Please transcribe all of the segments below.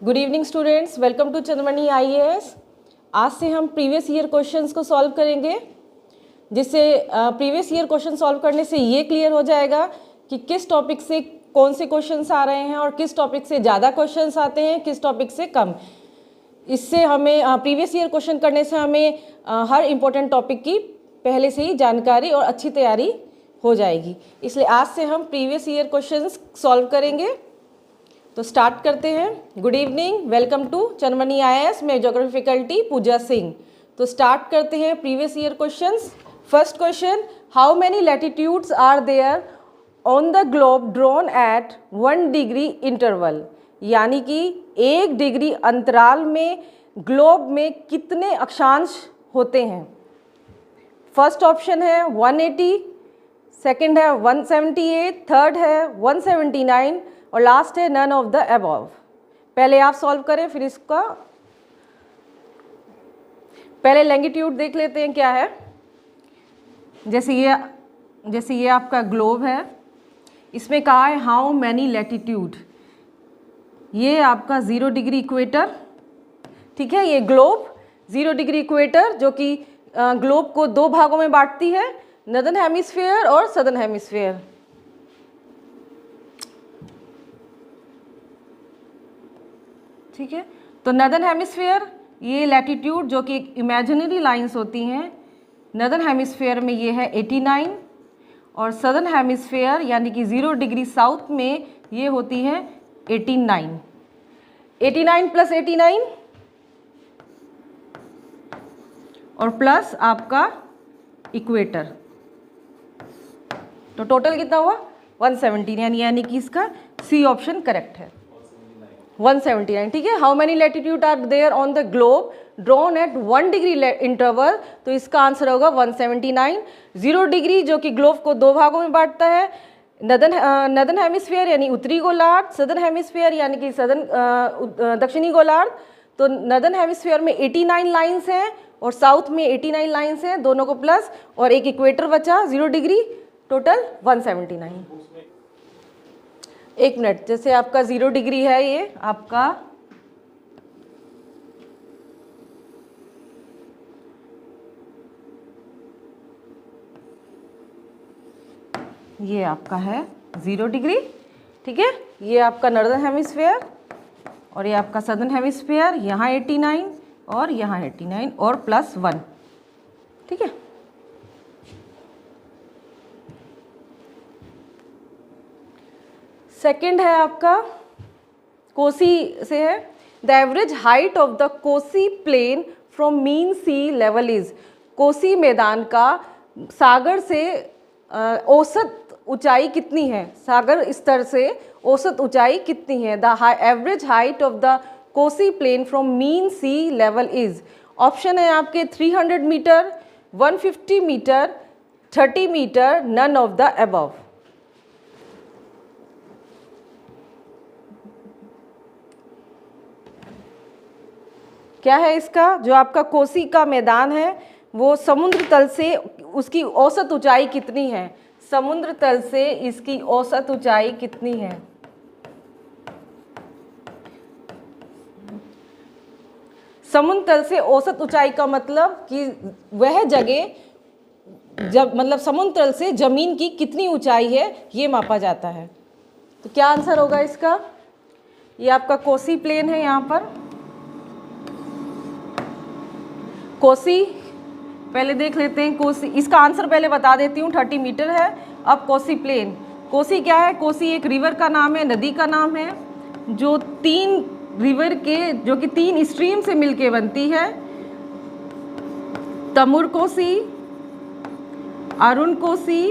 Good evening students, welcome to Chandramani IAS. आज से हम प्रीवियस ईयर क्वेश्चंस को सॉल्व करेंगे, जिससे प्रीवियस ईयर क्वेश्चन सॉल्व करने से ये क्लियर हो जाएगा कि किस टॉपिक से कौन से क्वेश्चंस आ रहे हैं और किस टॉपिक से ज़्यादा क्वेश्चंस आते हैं, किस टॉपिक से कम। इससे हमें प्रीवियस ईयर क्वेश्चन करने से हमें हर इम्पोर्टेंट टॉपिक की पहले से ही जानकारी और अच्छी तैयारी हो जाएगी। इसलिए आज से हम प्रीवियस ईयर क्वेश्चंस सॉल्व करेंगे। तो स्टार्ट करते हैं। Good evening, welcome to Chandramani IAS. मैं ज्योग्राफी फैकल्टी पूजा सिंह। तो स्टार्ट करते हैं previous year questions. First question, how many latitudes are there on the globe drawn at 1 degree interval, यानी कि 1 डिग्री अंतराल में ग्लोब में कितने अक्षांश होते हैं। फर्स्ट ऑप्शन है 180, सेकंड है 178, थर्ड है 179 और लास्ट है नन ऑफ द अबव। पहले आप सॉल्व करें, फिर इसका पहले लैंगिट्यूड देख लेते हैं क्या है। जैसे ये आपका ग्लोब है, इसमें कहा है हाउ मैनी लैटिट्यूड। ये आपका 0 डिग्री इक्वेटर, ठीक है। ये ग्लोब 0 डिग्री इक्वेटर जो कि ग्लोब को 2 भागों में बांटती है, नॉर्दर्न हेमिस्फीयर और सदर्न हेमिस्फीयर। ठीक है, तो नॉर्दर्न हेमिस्फीयर ये लैटिट्यूड जो कि एक इमेजिनरी लाइंस होती हैं, नॉर्दर्न हेमिस्फीयर में ये है 89 और सदर्न हेमिस्फीयर यानी कि 0 डिग्री साउथ में ये होती है 89। 89 प्लस 89 और प्लस आपका इक्वेटर, तो टोटल कितना हुआ 117, यानी कि इसका सी ऑप्शन करेक्ट है, 179। ठीक है, how many latitude are there on the globe drawn at 1 degree interval, तो इसका आंसर होगा 179। 0 डिग्री जो कि ग्लोब को 2 भागों में बांटता है, नॉर्दर्न हेमिस्फीयर यानी उत्तरी गोलार्ध, सदर्न हेमिस्फीयर यानी कि दक्षिणी गोलार्ध। तो नॉर्दर्न हेमिस्फीयर में 89 लाइन्स हैं और साउथ में 89 लाइन्स हैं, दोनों को प्लस, और एक इक्वेटर बचा 0 डिग्री, टोटल 179। एक मिनट, जैसे आपका 0 डिग्री है, ये आपका है 0 डिग्री, ठीक है। ये आपका नॉर्दर्न हेमिस्फीयर और ये आपका सदर्न हेमिस्फीयर, यहाँ 89 और यहाँ 89 और प्लस 1, ठीक है। सेकंड है आपका कोसी से है, the average height of the Kosi plain from mean sea level is. Kosi मैदान का सागर से औसत ऊंचाई कितनी है, सागर स्तर से औसत ऊंचाई कितनी है। The average height of the Kosi plain from mean sea level is. Option है आपके 300 metre, 150 metre, 30 metre, none of the above. क्या है इसका, जो आपका कोसी का मैदान है वो समुद्र तल से उसकी औसत ऊंचाई कितनी है, समुद्र तल से इसकी औसत ऊंचाई कितनी है। समुद्र तल से औसत ऊंचाई का मतलब कि वह जगह जब मतलब समुद्र तल से जमीन की कितनी ऊंचाई है ये मापा जाता है। तो क्या आंसर होगा इसका, ये आपका कोसी प्लेन है, यहाँ पर कोसी, पहले देख लेते हैं कोसी, इसका आंसर पहले बता देती हूँ, 30 मीटर है। अब कोसी प्लेन, कोसी क्या है, कोसी एक रिवर का नाम है, नदी का नाम है, जो 3 रिवर के जो कि 3 स्ट्रीम से मिलके बनती है, तमुर कोसी, अरुण कोसी,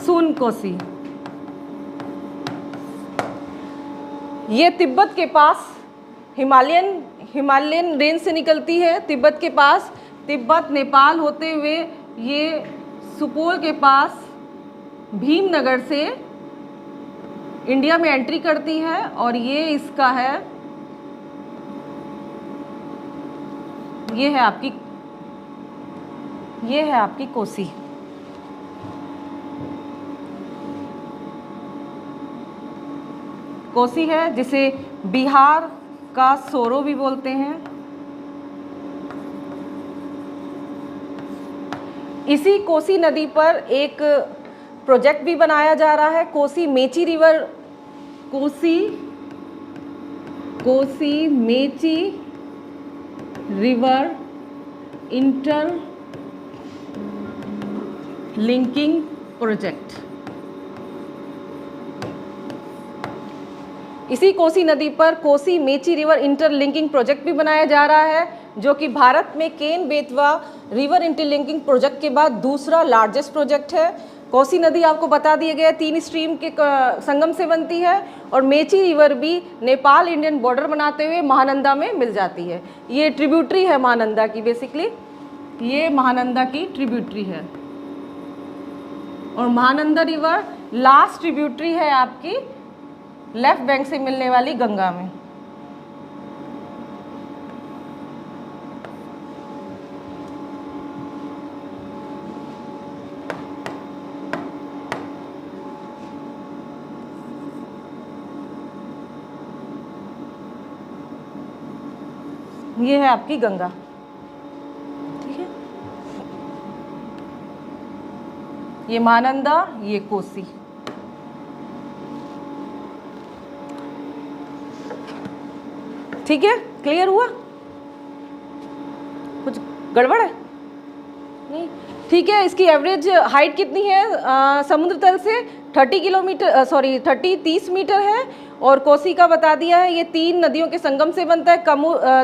सून कोसी। ये तिब्बत के पास हिमालयन रेंज से निकलती है, तिब्बत के पास, तिब्बत नेपाल होते हुए ये सुपौल के पास भीमनगर से इंडिया में एंट्री करती है, और ये इसका है, ये है आपकी कोसी। कोसी है, जिसे बिहार का सोरो भी बोलते हैं। इसी कोसी नदी पर एक प्रोजेक्ट भी बनाया जा रहा है, Kosi Mechi river, Kosi Mechi river inter linking project. इसी कोसी नदी पर Kosi Mechi river interlinking project भी बनाया जा रहा है, जो कि भारत में Ken Betwa river interlinking project के बाद दूसरा लार्जेस्ट प्रोजेक्ट है। कोसी नदी आपको बता दिया गया 3 स्ट्रीम के संगम से बनती है, और मेची रिवर भी नेपाल इंडियन बॉर्डर बनाते हुए महानंदा में मिल जाती है। ये ट्रिब्यूटरी है महानंदा की, बेसिकली ये महानंदा की ट्रिब्यूटरी है, और महानंदा रिवर लास्ट ट्रिब्यूटरी है आपकी लेफ्ट बैंक से मिलने वाली गंगा में। ये है आपकी गंगा, ठीक है। ये महानंदा, ये कोसी। ठीक है, क्लियर हुआ? कुछ गड़बड़ है? नहीं, ठीक है। इसकी एवरेज हाइट कितनी है समुद्र तल से? 30 मीटर है। और कोसी का बता दिया है, ये 3 नदियों के संगम से बनता है,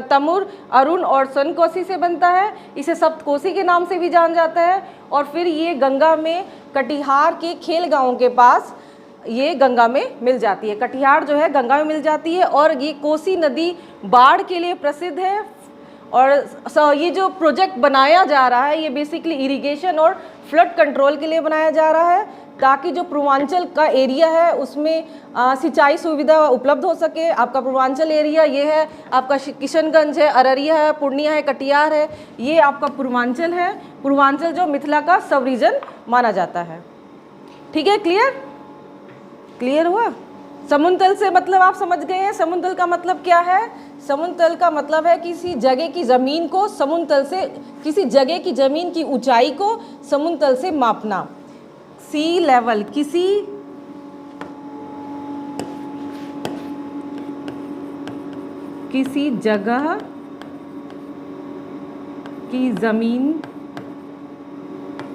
तमुर, अरुण और सन कोसी से बनता है। इसे सप्त कोसी के नाम से भी जाना जाता है। और फिर ये गंगा में कटिहार के खेल गांव के पास ये गंगा में मिल जाती है। कटिहार जो है गंगा में मिल जाती है। और ये कोसी नदी बाढ़ के लिए प्रसिद्ध है। और ये जो प्रोजेक्ट बनाया जा रहा है, ये बेसिकली इरिगेशन और फ्लड कंट्रोल के लिए बनाया जा रहा है, ताकि जो पूर्वांचल का एरिया है उसमें सिंचाई सुविधा उपलब्ध हो सके। आपका पूर्वांचल एरिया ये है, आपका किशनगंज है, अररिया है, पूर्णिया है, कटिहार है, ये आपका पूर्वांचल है। पूर्वांचल जो मिथिला का सब रीजन माना जाता है। ठीक है, क्लियर हुआ? समुद्र तल से मतलब आप समझ गए हैं। समुद्र तल का मतलब क्या है? समुद्र तल का मतलब है किसी जगह की ज़मीन को समुद्र तल से, किसी जगह की ज़मीन की ऊंचाई को समुद्र तल से मापना। सी लेवल, किसी जगह की ज़मीन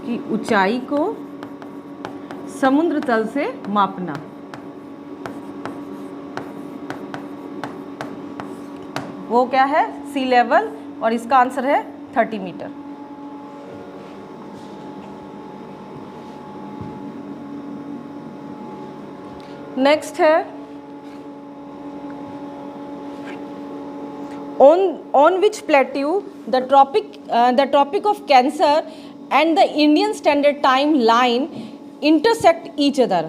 की ऊंचाई को समुद्र तल से मापना। वो क्या है? सी लेवल, और इसका आंसर है 30 मीटर। नेक्स्ट है on which plateau the tropic of Cancer and the Indian Standard Time line intersect each other।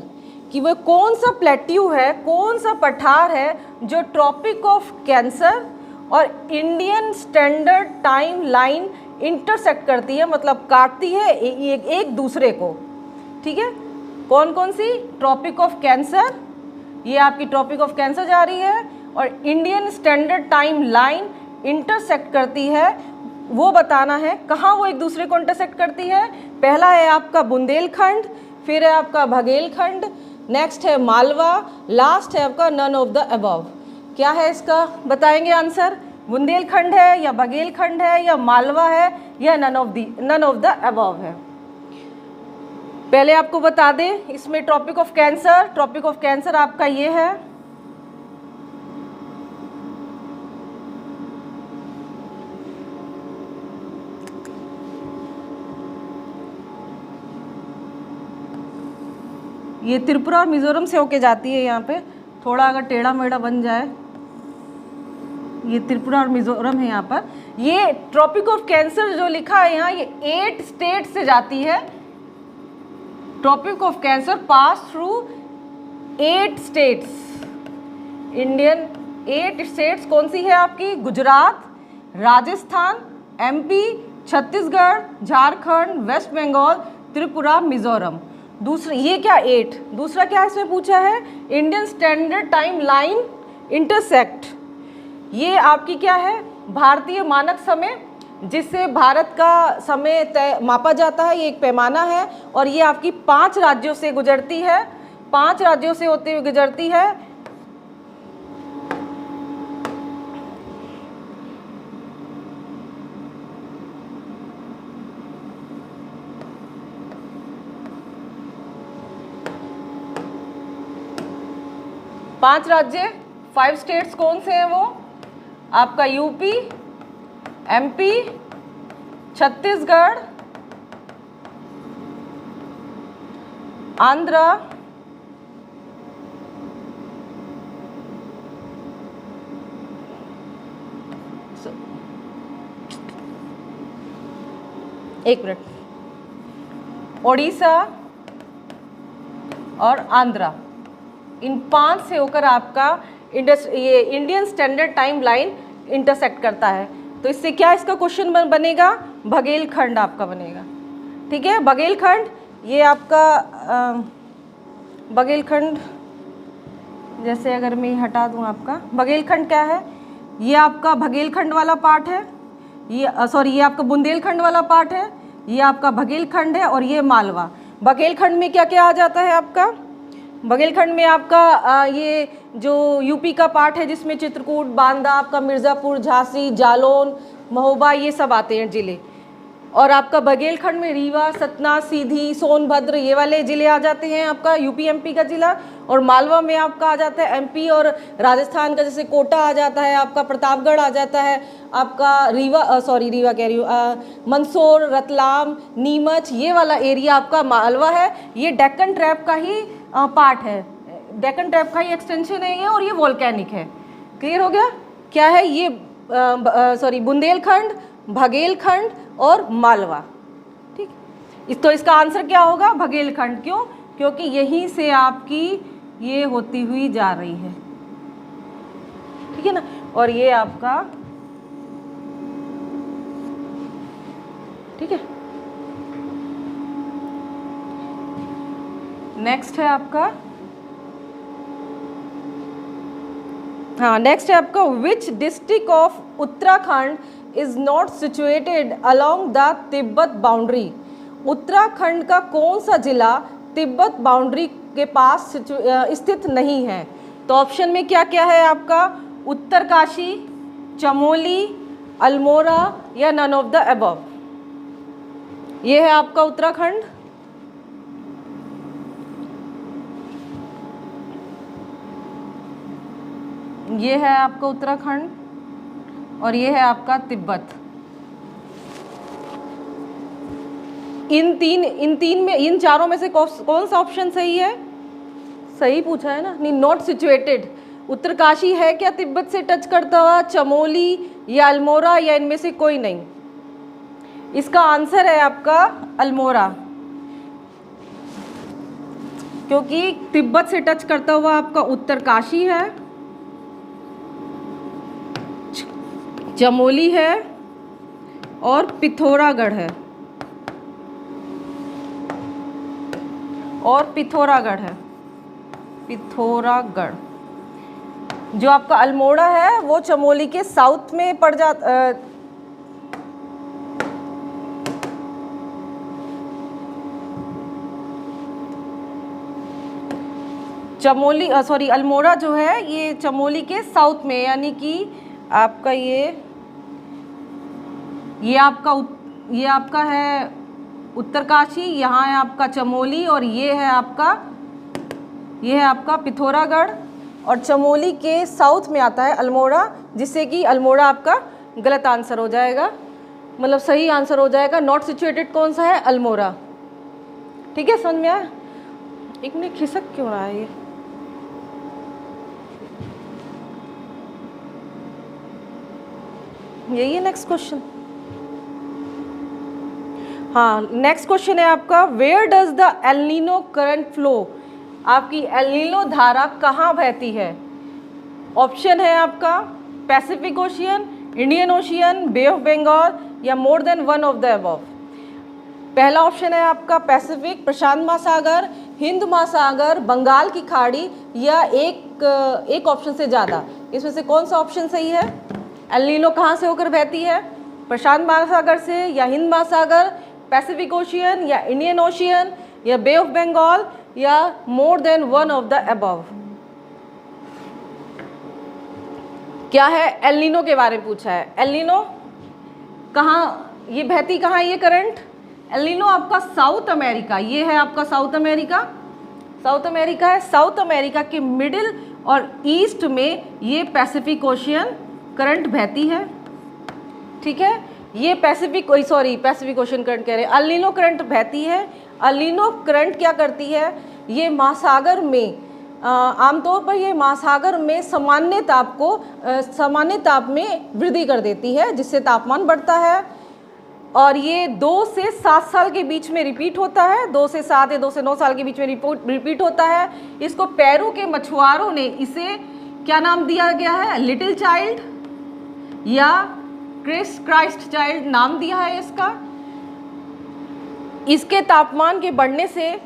कि वह कौन सा प्लेट्यू है, कौन सा पठार है जो ट्रॉपिक ऑफ कैंसर और Indian standard time line intersect करती है, मतलब काटती है एक दूसरे को। ठीक है, कौन कौन सी? ट्रॉपिक ऑफ कैंसर, ये आपकी ट्रॉपिक ऑफ कैंसर जा रही है, और Indian standard time line intersect करती है। वो बताना है कहाँ वो एक दूसरे को इंटरसेक्ट करती है। पहला है आपका बुंदेलखंड, फिर है आपका बघेलखंड, नेक्स्ट है मालवा, लास्ट है आपका नन ऑफ द अबव। क्या है इसका? बताएंगे आंसर। बुंदेलखंड है या बघेलखंड है या मालवा है या नन ऑफ द अबव है। पहले आपको बता दें, इसमें ट्रॉपिक ऑफ कैंसर आपका ये है, ये त्रिपुरा और मिजोरम से होके जाती है। यहाँ पे थोड़ा अगर टेढ़ा मेढ़ा बन जाए, ये त्रिपुरा और मिजोरम है यहाँ पर। ये ट्रॉपिक ऑफ कैंसर जो लिखा है यहाँ, ये 8 स्टेट से जाती है। Tropic of cancer pass through 8 states, Indian 8 states. कौन सी है आपकी? गुजरात, राजस्थान, MP, छत्तीसगढ़, झारखंड, वेस्ट बंगाल, त्रिपुरा, मिजोरम। दूसरा ये क्या 8, दूसरा क्या इसमें पूछा है, Indian standard time line intersect. ये आपकी क्या है, भारतीय मानक समय, जिससे भारत का समय तय मापा जाता है, ये एक पैमाना है और ये आपकी 5 राज्यों से गुजरती है, 5 राज्यों से होते हुए गुजरती है। पांच राज्य, 5 स्टेट्स कौन से हैं वो, आपका यूपी, एमपी, छत्तीसगढ़, आंध्र, एक मिनट, ओडिशा और आंध्रा। इन 5 से होकर आपका ये Indian standard time line intersect करता है। तो इससे क्या इसका क्वेश्चन बनेगा, बघेलखंड आपका बनेगा। ठीक है, बघेलखंड, ये आपका बघेलखंड, जैसे अगर मैं हटा दूं आपका, बघेलखंड क्या है, ये आपका बघेलखंड वाला पार्ट है, ये सॉरी ये आपका बुंदेलखंड वाला पार्ट है, ये आपका बघेलखंड है और ये मालवा। बघेलखंड में क्या क्या आ जाता है आपका, बघेलखंड में आपका ये जो यूपी का पार्ट है जिसमें चित्रकूट, बांदा, आपका मिर्ज़ापुर, झांसी, जालौन, महोबा, ये सब आते हैं ज़िले। और आपका बघेलखंड में रीवा, सतना, सीधी, सोनभद्र, ये वाले ज़िले आ जाते हैं आपका यूपी एमपी का ज़िला। और मालवा में आपका आ जाता है एमपी और राजस्थान का, जैसे कोटा आ जाता है आपका, प्रतापगढ़ आ जाता है आपका, रीवा कह रही हूँ, मंदसौर, रतलाम, नीमच, ये वाला एरिया आपका मालवा है। ये डेक्कन ट्रैप का ही पार्ट है, डेक्कन ट्रैप का ही एक्सटेंशन है ये, और ये वोल्केनिक है। क्लियर हो गया, क्या है ये, बुंदेलखंड, बघेलखंड और मालवा। ठीक, तो इसका आंसर क्या होगा, बघेलखंड। क्यों, क्योंकि यहीं से आपकी ये होती हुई जा रही है। ठीक है ना, और ये आपका, ठीक है, नेक्स्ट है आपका, हाँ नेक्स्ट है आपका, which district of Uttarakhand is not situated along the Tibet boundary. Uttarakhand का कौन सा जिला तिब्बत बाउंड्री के पास स्थित नहीं है। तो ऑप्शन में क्या क्या है आपका, उत्तरकाशी, चमोली, अल्मोड़ा या नन ऑफ द अबव। ये है आपका उत्तराखंड। ये है आपका उत्तराखंड और ये है आपका तिब्बत। इन चारों में से कौन सा ऑप्शन सही है, सही पूछा है ना, नहीं, नॉट सिचुएटेड। उत्तरकाशी है क्या तिब्बत से टच करता हुआ, चमोली या अल्मोड़ा, या इनमें से कोई नहीं। इसका आंसर है आपका अल्मोड़ा, क्योंकि तिब्बत से टच करता हुआ आपका उत्तरकाशी है, चमोली है और पिथौरागढ़ है, और पिथौरागढ़ है, पिथौरागढ़। जो आपका अल्मोड़ा है वो चमोली के साउथ में पड़ जाता, चमोली अल्मोड़ा जो है ये चमोली के साउथ में, यानी कि आपका ये आपका है उत्तरकाशी, यहाँ है आपका चमोली, और ये है आपका पिथौरागढ़, और चमोली के साउथ में आता है अल्मोड़ा, जिससे कि अल्मोड़ा आपका गलत आंसर हो जाएगा, मतलब सही आंसर हो जाएगा। नॉट सिचुएटेड कौन सा है, अल्मोड़ा। ठीक है, समझ में आया। एक मिनट, खिसक क्यों रहा है ये, यही है नेक्स्ट क्वेश्चन। हाँ, नेक्स्ट क्वेश्चन है आपका, where does the El Nino current flow. आपकी एल नीनो धारा कहाँ बहती है। ऑप्शन है आपका Pacific Ocean, Indian Ocean, Bay of Bengal या more than one of the above. पहला ऑप्शन है आपका पैसिफिक, प्रशांत महासागर, हिंद महासागर, बंगाल की खाड़ी, या एक ऑप्शन से ज़्यादा। इसमें से कौन सा ऑप्शन सही है? एल नीनो कहाँ से होकर बहती है? प्रशांत महासागर से, या हिंद महासागर, पैसिफिक ओशियन, या इंडियन ओशियन, या बे ऑफ बंगाल, या more than one of the above. क्या है? एल नीनो के बारे में पूछा है। एल नीनो कहाँ, ये बहती कहाँ है ये करंट? एल नीनो आपका साउथ अमेरिका, ये है आपका साउथ अमेरिका, साउथ अमेरिका है। साउथ अमेरिका के मिडिल और ईस्ट में ये पैसिफिक ओशियन करंट बहती है, ठीक है। ये पैसिफिक ओशियन करंट कह रहे हैं, एल नीनो करंट बहती है। एल नीनो करंट क्या करती है? ये महासागर में आमतौर पर ये महासागर में सामान्य ताप में वृद्धि कर देती है, जिससे तापमान बढ़ता है। और ये 2 से 7 साल के बीच में रिपीट होता है, 2 से 7 या 2 से 9 साल के बीच में रिपीट होता है। इसको पेरू के मछुआरों ने इसे क्या नाम दिया गया है? लिटिल चाइल्ड या क्राइस्ट चाइल्ड नाम दिया है इसका। इसके तापमान के बढ़ने से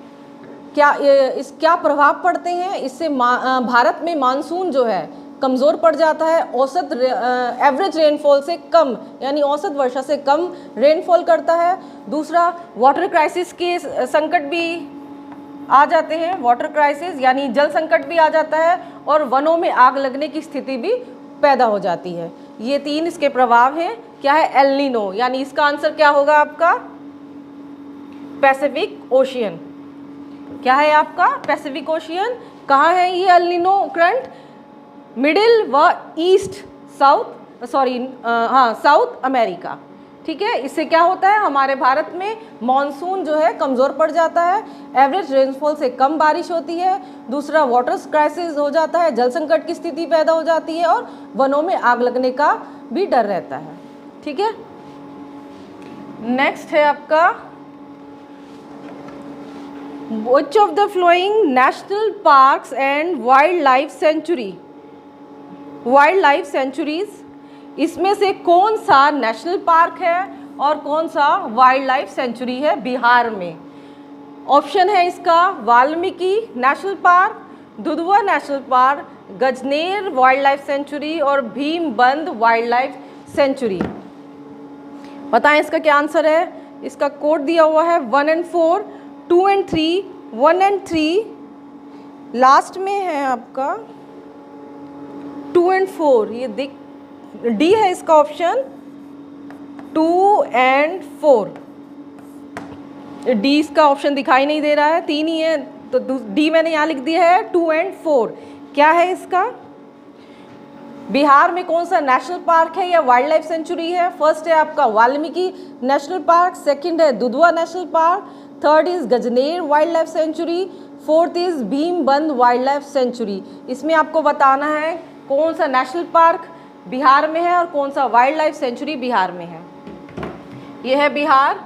क्या प्रभाव पड़ते हैं? इससे भारत में मानसून जो है कमज़ोर पड़ जाता है, औसत एवरेज रेनफॉल से कम, यानी औसत वर्षा से कम रेनफॉल करता है। दूसरा, वाटर क्राइसिस के संकट भी आ जाते हैं, वाटर क्राइसिस यानी जल संकट भी आ जाता है, और वनों में आग लगने की स्थिति भी पैदा हो जाती है। ये 3 इसके प्रभाव हैं। क्या है? एल नीनो, यानी इसका आंसर क्या होगा आपका? Pacific ocean. क्या है आपका? Pacific ocean. कहाँ है ये एल नीनो करंट? मिडिल व ईस्ट साउथ अमेरिका, ठीक है। इससे क्या होता है? हमारे भारत में मॉनसून जो है कमज़ोर पड़ जाता है, एवरेज रेनफॉल से कम बारिश होती है। दूसरा, वाटर क्राइसिस हो जाता है, जल संकट की स्थिति पैदा हो जाती है, और वनों में आग लगने का भी डर रहता है, ठीक है। नेक्स्ट है आपका, which of the following national parks and wildlife sanctuaries, इसमें से कौन सा नेशनल पार्क है और कौन सा वाइल्ड लाइफ सेंचुरी है बिहार में? ऑप्शन है इसका Valmiki national park, Dudhwa national park, Gajner wildlife century और भीमबंध वाइल्ड लाइफ सेंचुरी। बताएं इसका क्या आंसर है? इसका कोड दिया हुआ है 1 and 4, 2 and 3, 1 and 3, लास्ट में है आपका 2 and 4। ये डी है इसका ऑप्शन, 2 and 4। डी इसका ऑप्शन दिखाई नहीं दे रहा है, 3 ही है, तो डी मैंने यहाँ लिख दिया है 2 and 4। क्या है इसका? बिहार में कौन सा नेशनल पार्क है या वाइल्ड लाइफ सेंचुरी है? फर्स्ट है आपका वाल्मीकि नेशनल पार्क, सेकंड है Dudhwa national park, third is Gajner wildlife sanctuary, fourth is Bhimbandh wildlife sanctuary. इसमें आपको बताना है कौन सा नेशनल पार्क बिहार में है और कौन सा वाइल्ड लाइफ सेंचुरी बिहार में है। ये है बिहार,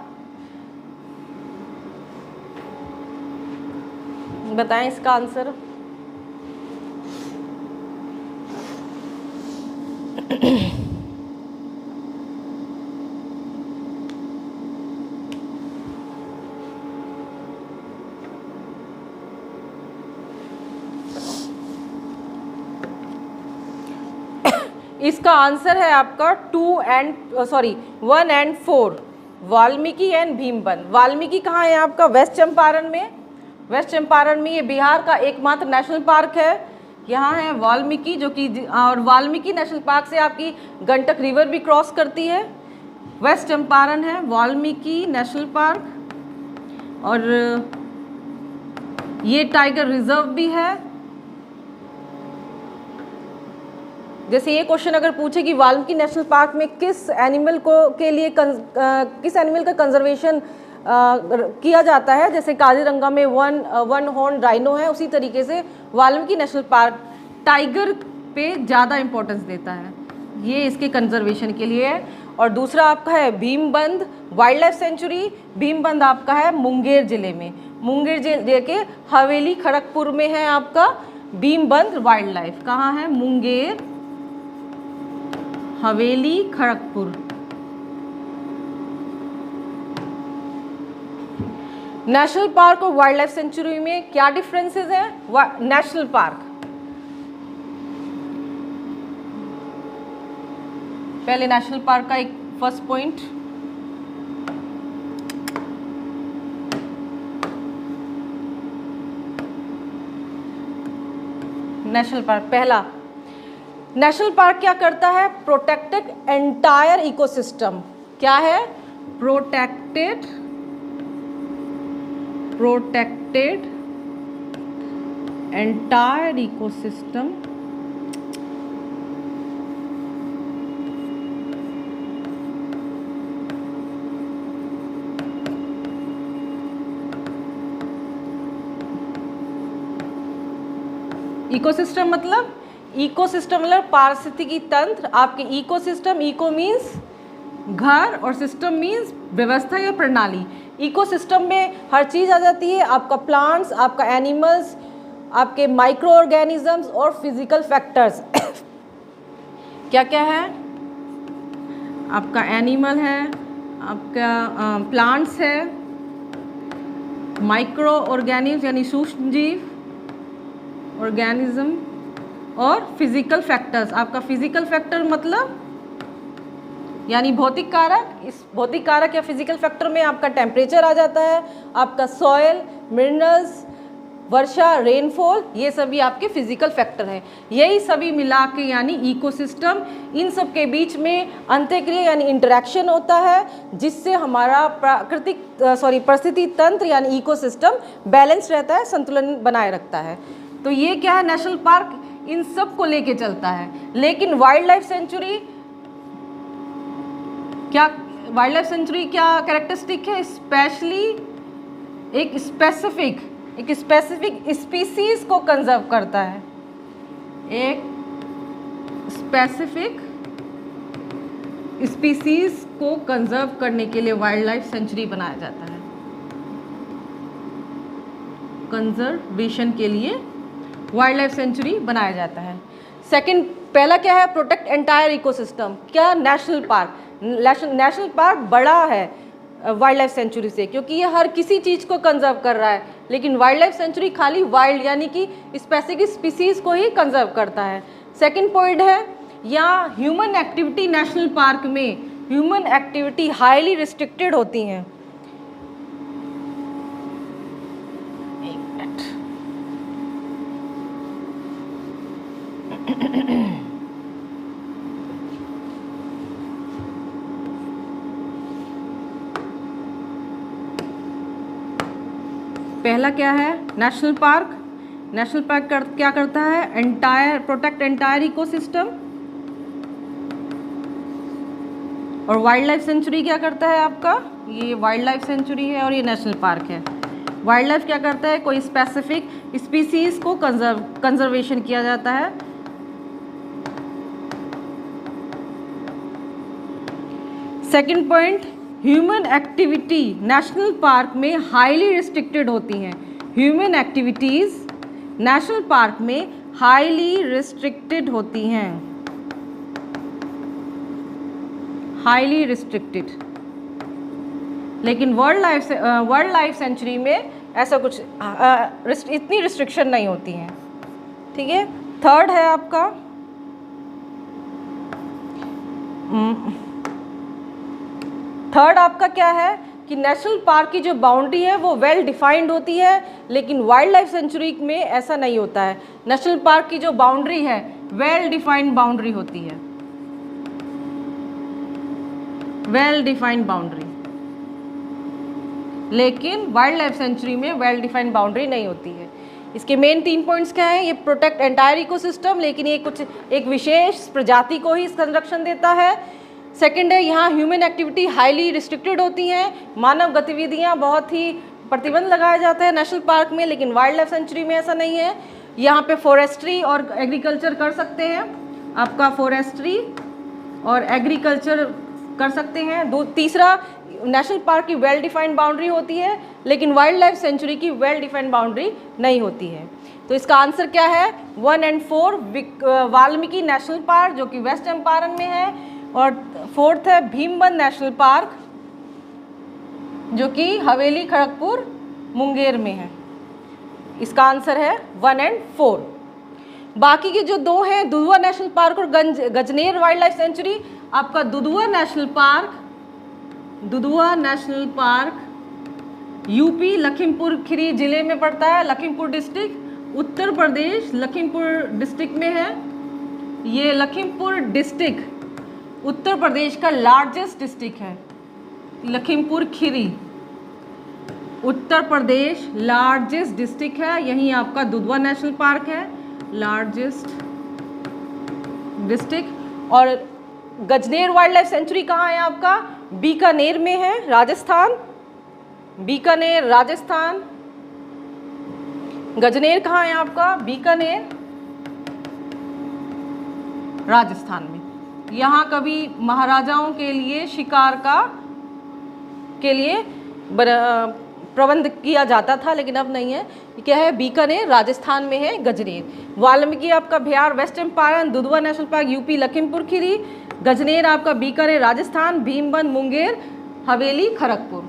बताएं इसका आंसर। इसका आंसर है आपका 1 and 4, वाल्मीकि एंड भीमबंध। वाल्मीकि कहाँ है आपका? वेस्ट चंपारण में। वेस्ट चंपारण में ये बिहार का एकमात्र नेशनल पार्क है। यहाँ है वाल्मीकि, जो कि और वाल्मीकि नेशनल पार्क से आपकी गंडक रिवर भी क्रॉस करती है। वेस्ट चंपारण है वाल्मीकि नेशनल पार्क, और ये टाइगर रिजर्व भी है। जैसे ये क्वेश्चन अगर पूछे कि वाल्मीकि नेशनल पार्क में किस एनिमल का कंजर्वेशन किया जाता है, जैसे काजीरंगा में वन हॉर्न राइनो है, उसी तरीके से वाल्मीकि नेशनल पार्क टाइगर पे ज़्यादा इम्पोर्टेंस देता है, ये इसके कंजर्वेशन के लिए है। और दूसरा आपका है Bhimbandh wildlife century. Bhimbandh आपका है मुंगेर जिले में, मुंगेर जिले के हवेली खड़गपुर में है आपका भीमबंध वाइल्ड लाइफ। कहाँ है? मुंगेर हवेली खड़गपुर। नेशनल पार्क और वाइल्ड लाइफ सेंचुरी में क्या डिफरेंसेस हैं? नेशनल पार्क, पहले नेशनल पार्क का एक फर्स्ट पॉइंट, नेशनल पार्क पहला, नेशनल पार्क क्या करता है? Protected entire ecosystem. क्या है? Protected entire ecosystem. इकोसिस्टम मतलब पारिस्थितिकी तंत्र। आपके इकोसिस्टम, इको मीन्स घर और सिस्टम मीन्स व्यवस्था या प्रणाली। इकोसिस्टम में हर चीज़ आ जाती है, आपका प्लांट्स, आपका एनिमल्स, आपके माइक्रो ऑर्गेनिजम्स और फिजिकल फैक्टर्स। क्या क्या है? आपका एनिमल है, आपका प्लांट्स है, माइक्रो ऑर्गेनिज्म यानी सूक्ष्म जीव ऑर्गेनिज्म, और फिजिकल फैक्टर्स। आपका फिजिकल फैक्टर मतलब यानी भौतिक कारक। इस भौतिक कारक या फिजिकल फैक्टर में आपका टेम्परेचर आ जाता है, आपका सॉयल, मिनरल्स, वर्षा, रेनफॉल, ये सभी आपके फिजिकल फैक्टर हैं। यही सभी मिला के यानी इकोसिस्टम, इन सब के बीच में अंतःक्रिया यानी इंटरेक्शन होता है, जिससे हमारा परिस्थिति तंत्र यानी इकोसिस्टम बैलेंस रहता है, संतुलन बनाए रखता है। तो ये क्या है? नेशनल पार्क इन सब को लेके चलता है। लेकिन वाइल्ड लाइफ सेंचुरी क्या, वाइल्ड लाइफ सेंचुरी क्या कैरेक्टरिस्टिक है? स्पेशली एक स्पेसिफिक स्पीसीज को कंजर्व करता है। एक स्पेसिफिक स्पीसीज को कंजर्व करने के लिए वाइल्ड लाइफ सेंचुरी बनाया जाता है। कंजर्वेशन के लिए वाइल्ड लाइफ सेंचुरी बनाया जाता है। सेकंड, पहला क्या है? Protect entire ecosystem. क्या? National park. नेशनल पार्क बड़ा है वाइल्ड लाइफ सेंचुरी से, क्योंकि ये हर किसी चीज़ को कंजर्व कर रहा है। लेकिन वाइल्ड लाइफ सेंचुरी खाली वाइल्ड यानी कि स्पेसिफिक स्पीसीज को ही कंजर्व करता है। सेकंड पॉइंट है, यहाँ ह्यूमन एक्टिविटी नेशनल पार्क में ह्यूमन एक्टिविटी हाईली रिस्ट्रिक्टेड होती हैं। पहला क्या है? National park. नेशनल पार्क क्या करता है? Protect entire ecosystem. और वाइल्ड लाइफ सेंचुरी क्या करता है? आपका ये वाइल्ड लाइफ सेंचुरी है और ये नेशनल पार्क है। वाइल्ड लाइफ क्या करता है? कोई स्पेसिफिक स्पीसीज को कंजर्वेशन किया जाता है। Second point, human activity national park में हाईली रिस्ट्रिक्टेड होती हैं। ह्यूमन एक्टिविटीज़ नेशनल पार्क में हाईली रिस्ट्रिक्टेड होती हैं। Highly restricted. लेकिन वर्ल्ड लाइफ सेंचुरी में ऐसा कुछ इतनी रिस्ट्रिक्शन नहीं होती हैं। ठीक है। थर्ड है आपका थर्ड आपका क्या है कि नेशनल पार्क की जो बाउंड्री है वो वेल डिफाइंड होती है, लेकिन वाइल्ड लाइफ सेंचुरी में ऐसा नहीं होता है। नेशनल पार्क की जो बाउंड्री है वेल डिफाइंड बाउंड्री होती है, वेल डिफाइंड बाउंड्री। लेकिन वाइल्ड लाइफ सेंचुरी में वेल डिफाइंड बाउंड्री नहीं होती है। इसके मेन 3 पॉइंट्स क्या हैं? ये प्रोटेक्ट एंटायर इकोसिस्टम, लेकिन ये कुछ एक विशेष प्रजाति को ही संरक्षण देता है। सेकंड है, यहाँ ह्यूमन एक्टिविटी हाईली रिस्ट्रिक्टेड होती हैं, मानव गतिविधियाँ बहुत ही प्रतिबंध लगाया जाता है नेशनल पार्क में, लेकिन वाइल्ड लाइफ सेंचुरी में ऐसा नहीं है। यहाँ पे फॉरेस्ट्री और एग्रीकल्चर कर सकते हैं, आपका फॉरेस्ट्री और एग्रीकल्चर कर सकते हैं। तीसरा, नेशनल पार्क की वेल डिफाइंड बाउंड्री होती है, लेकिन वाइल्ड लाइफ सेंचुरी की वेल डिफाइंड बाउंड्री नहीं होती है। तो इसका आंसर क्या है? 1 और 4 वाल्मीकि नेशनल पार्क जो कि वेस्ट चंपारण में है, और 4th है भीमबंध नेशनल पार्क जो कि हवेली खड़गपुर मुंगेर में है। इसका आंसर है 1 और 4। बाकी के जो 2 हैं, दुधवा नेशनल पार्क और गजनेर वाइल्ड लाइफ सेंचुरी, आपका Dudhwa national park UP Lakhimpur Kheri जिले में पड़ता है, लखीमपुर डिस्ट्रिक्ट, उत्तर प्रदेश, लखीमपुर डिस्ट्रिक्ट में है। ये लखीमपुर डिस्ट्रिक्ट उत्तर प्रदेश का लार्जेस्ट डिस्ट्रिक्ट है। लखीमपुर खीरी उत्तर प्रदेश लार्जेस्ट डिस्ट्रिक्ट है, यहीं आपका दुधवा नेशनल पार्क है, लार्जेस्ट डिस्ट्रिक्ट। और गजनेर वाइल्ड लाइफ सेंचुरी कहाँ है आपका? बीकानेर में है, राजस्थान, बीकानेर राजस्थान। गजनेर कहाँ है आपका? बीकानेर राजस्थान में। यहाँ कभी महाराजाओं के लिए शिकार के लिए प्रबंध किया जाता था, लेकिन अब नहीं है। क्या है? बीकानेर राजस्थान में है गजनेर। वाल्मीकि आपका Bihar West Champaran, Dudhwa national park UP Lakhimpur Kheri, Gajner आपका बीकानेर राजस्थान, भीमबंध मुंगेर हवेली खड़गपुर।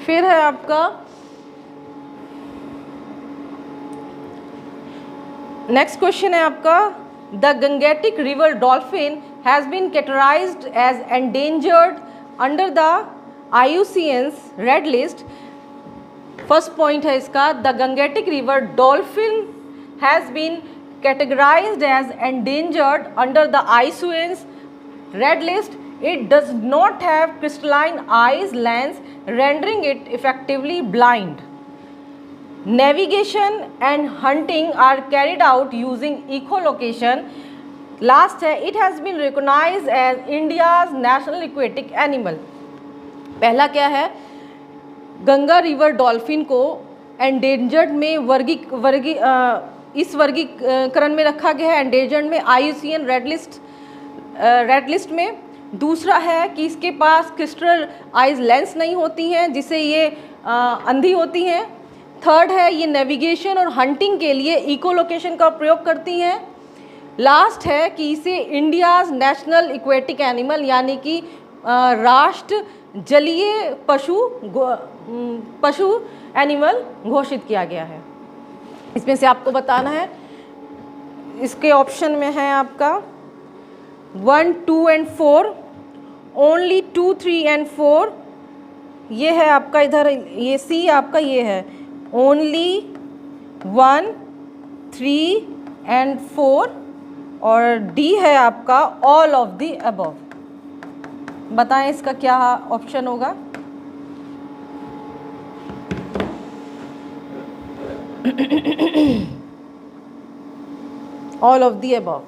फिर है आपका नेक्स्ट क्वेश्चन है आपका, the Gangetic river dolphin has been categorised as endangered under the IUCN's red list. First point है इसका, the Gangetic river dolphin has been categorised as endangered under the IUCN's red list. It does not have crystalline eyes lens, rendering it effectively blind. Navigation and hunting are carried out using echolocation. Last है, it has been recognized as India's national aquatic animal. पहला क्या है? Ganga river dolphin को endangered में इस वर्गीकरण में रखा गया है, एंडेंजर्ड में IUCN रेड लिस्ट में। दूसरा है कि इसके पास क्रिस्टल आइज लेंस नहीं होती हैं, जिससे ये अंधी होती हैं। थर्ड है, ये नेविगेशन और हंटिंग के लिए इकोलोकेशन का प्रयोग करती हैं। लास्ट है कि इसे इंडियाज़ नेशनल एक्वेटिक एनिमल यानी कि राष्ट्र जलीय पशु एनिमल घोषित किया गया है। इसमें से आपको बताना है, इसके ऑप्शन में है आपका 1, 2 और 4, ओनली 2, 3 और 4। ये है आपका इधर, ये सी आपका ये है ओनली 1, 3 और 4, और डी है आपका ऑल ऑफ द अबव। बताएं इसका क्या ऑप्शन होगा? All of the above.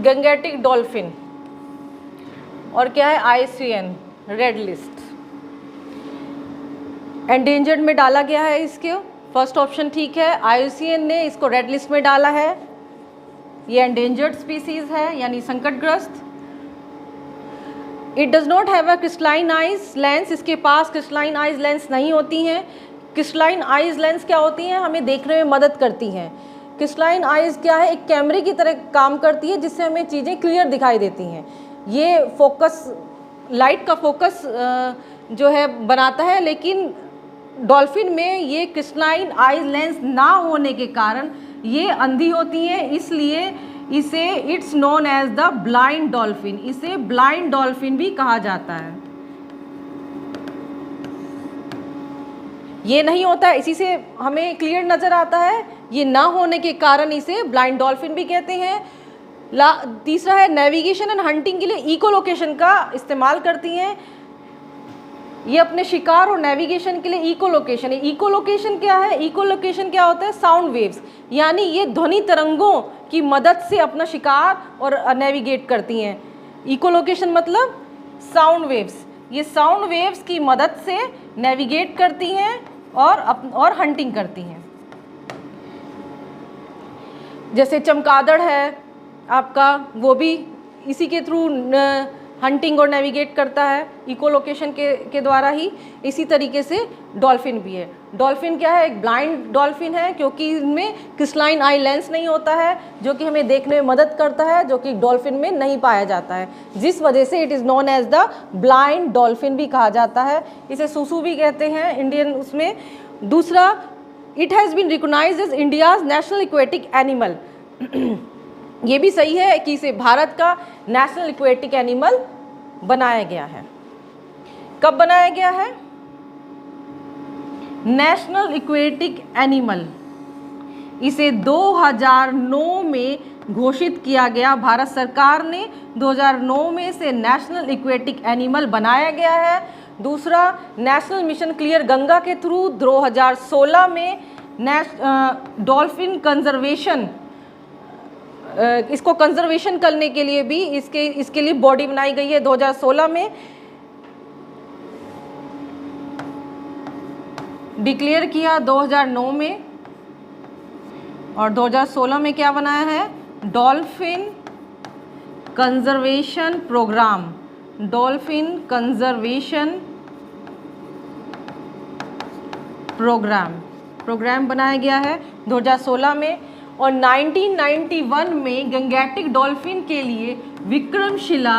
Gangetic dolphin और क्या है? IUCN रेड लिस्ट, एंडेंजर्ड में डाला गया है इसके। फर्स्ट ऑप्शन ठीक है, IUCN ने इसको रेड लिस्ट में डाला है। ये एंडेंजर्ड स्पीसीज है यानी संकटग्रस्त। It does not have a crystalline eyes lens, इसके पास क्रिस्टलाइन आइज लेंस नहीं होती हैं। क्रिस्टलाइन आइज लेंस क्या होती हैं? हमें देखने में मदद करती हैं। क्रिस्टलाइन आइज क्या है? एक कैमरे की तरह काम करती है, जिससे हमें चीज़ें क्लियर दिखाई देती हैं। ये फोकस, लाइट का फोकस जो है बनाता है, लेकिन डॉल्फिन में ये क्रिस्टलाइन आइज लेंस ना होने के कारण ये अंधी होती हैं, इसलिए इसे it's known as the blind dolphin, इसे ब्लाइंड डॉल्फिन भी कहा जाता है। ये नहीं होता है, इसी से हमें क्लियर नज़र आता है, ये ना होने के कारण इसे ब्लाइंड डॉल्फिन भी कहते हैं। तीसरा है, नेविगेशन एंड हंटिंग के लिए इकोलोकेशन का इस्तेमाल करती हैं। ये अपने शिकार और नेविगेशन के लिए इकोलोकेशन है। इकोलोकेशन क्या है? इकोलोकेशन क्या होता है? साउंड वेव्स, यानी ये ध्वनि तरंगों की मदद से अपना शिकार और नेविगेट करती हैं। इकोलोकेशन मतलब साउंड वेव्स, ये साउंड वेव्स की मदद से नेविगेट करती हैं और हंटिंग करती हैं। जैसे चमगादड़ है आपका, वो भी इसी के थ्रू हंटिंग और नेविगेट करता है, इकोलोकेशन के द्वारा ही। इसी तरीके से डॉल्फिन भी है। डॉल्फिन क्या है? एक ब्लाइंड डॉल्फिन है, क्योंकि इनमें क्रिस्टलाइन आई लेंस नहीं होता है, जो कि हमें देखने में मदद करता है, जो कि डॉल्फिन में नहीं पाया जाता है, जिस वजह से it is known as the blind dolphin भी कहा जाता है। इसे सुसु भी कहते हैं इंडियन उसमें। दूसरा, it has been recognised as India's national aquatic animal. ये भी सही है कि इसे भारत का नेशनल एक्वेटिक एनिमल बनाया गया है। कब बनाया गया है? नेशनल एक्वेटिक एनिमल इसे 2009 में घोषित किया गया। भारत सरकार ने 2009 में इसे नेशनल एक्वेटिक एनिमल बनाया गया है। दूसरा, नेशनल मिशन क्लियर गंगा के थ्रू 2016 में डॉल्फिन कंजर्वेशन, इसको कंजर्वेशन करने के लिए भी इसके लिए बॉडी बनाई गई है 2016 में। डिक्लेयर किया 2009 में, और 2016 में क्या बनाया है? Dolphin conservation programme. Dolphin conservation programme बनाया गया है 2016 में। और 1991 में गंगेटिक डॉल्फिन के लिए Vikramshila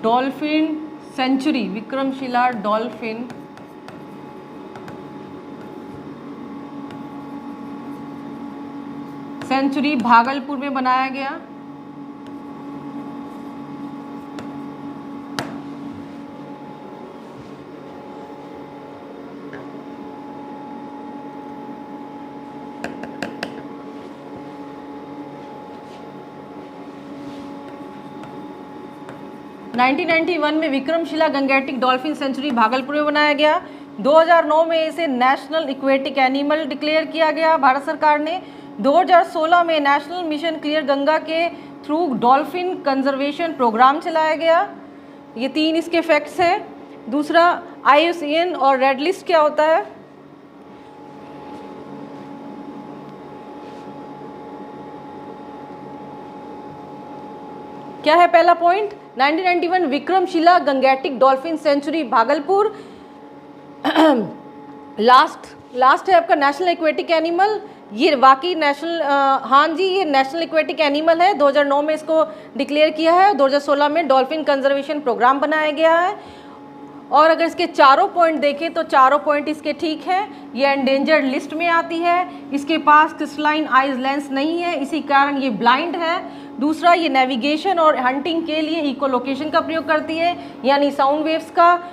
dolphin century, Vikramshila dolphin century Bhagalpur में बनाया गया। (1991) में Vikramshila Gangetic dolphin century Bhagalpur में बनाया गया। 2009 में इसे नेशनल एक्वेटिक एनिमल डिक्लेयर किया गया भारत सरकार ने। 2016 में नेशनल मिशन क्लियर गंगा के थ्रू डॉल्फिन कंजर्वेशन प्रोग्राम चलाया गया। ये 3 इसके फैक्ट्स हैं। दूसरा, IUCN और रेड लिस्ट क्या होता है? क्या है पहला point? 1991 Vikramshila Gangetic dolphin century Bhagalpur last है आपका नेशनल एक्वेटिक एनिमल। ये वाकई नेशनल, हाँ जी, ये नेशनल एक्वेटिक एनिमल है। 2009 में इसको डिक्लेयर किया है। 2016 में डॉल्फिन कंजर्वेशन प्रोग्राम बनाया गया है। और अगर इसके चारों पॉइंट देखें तो चारों पॉइंट इसके ठीक है। ये एंडेंजर्ड लिस्ट में आती है। इसके पास क्रिस्टलाइन आइज लेंस नहीं है, इसी कारण ये ब्लाइंड है। दूसरा, ये नेविगेशन और हंटिंग के लिए इकोलोकेशन का प्रयोग करती है, यानी साउंड वेव्स का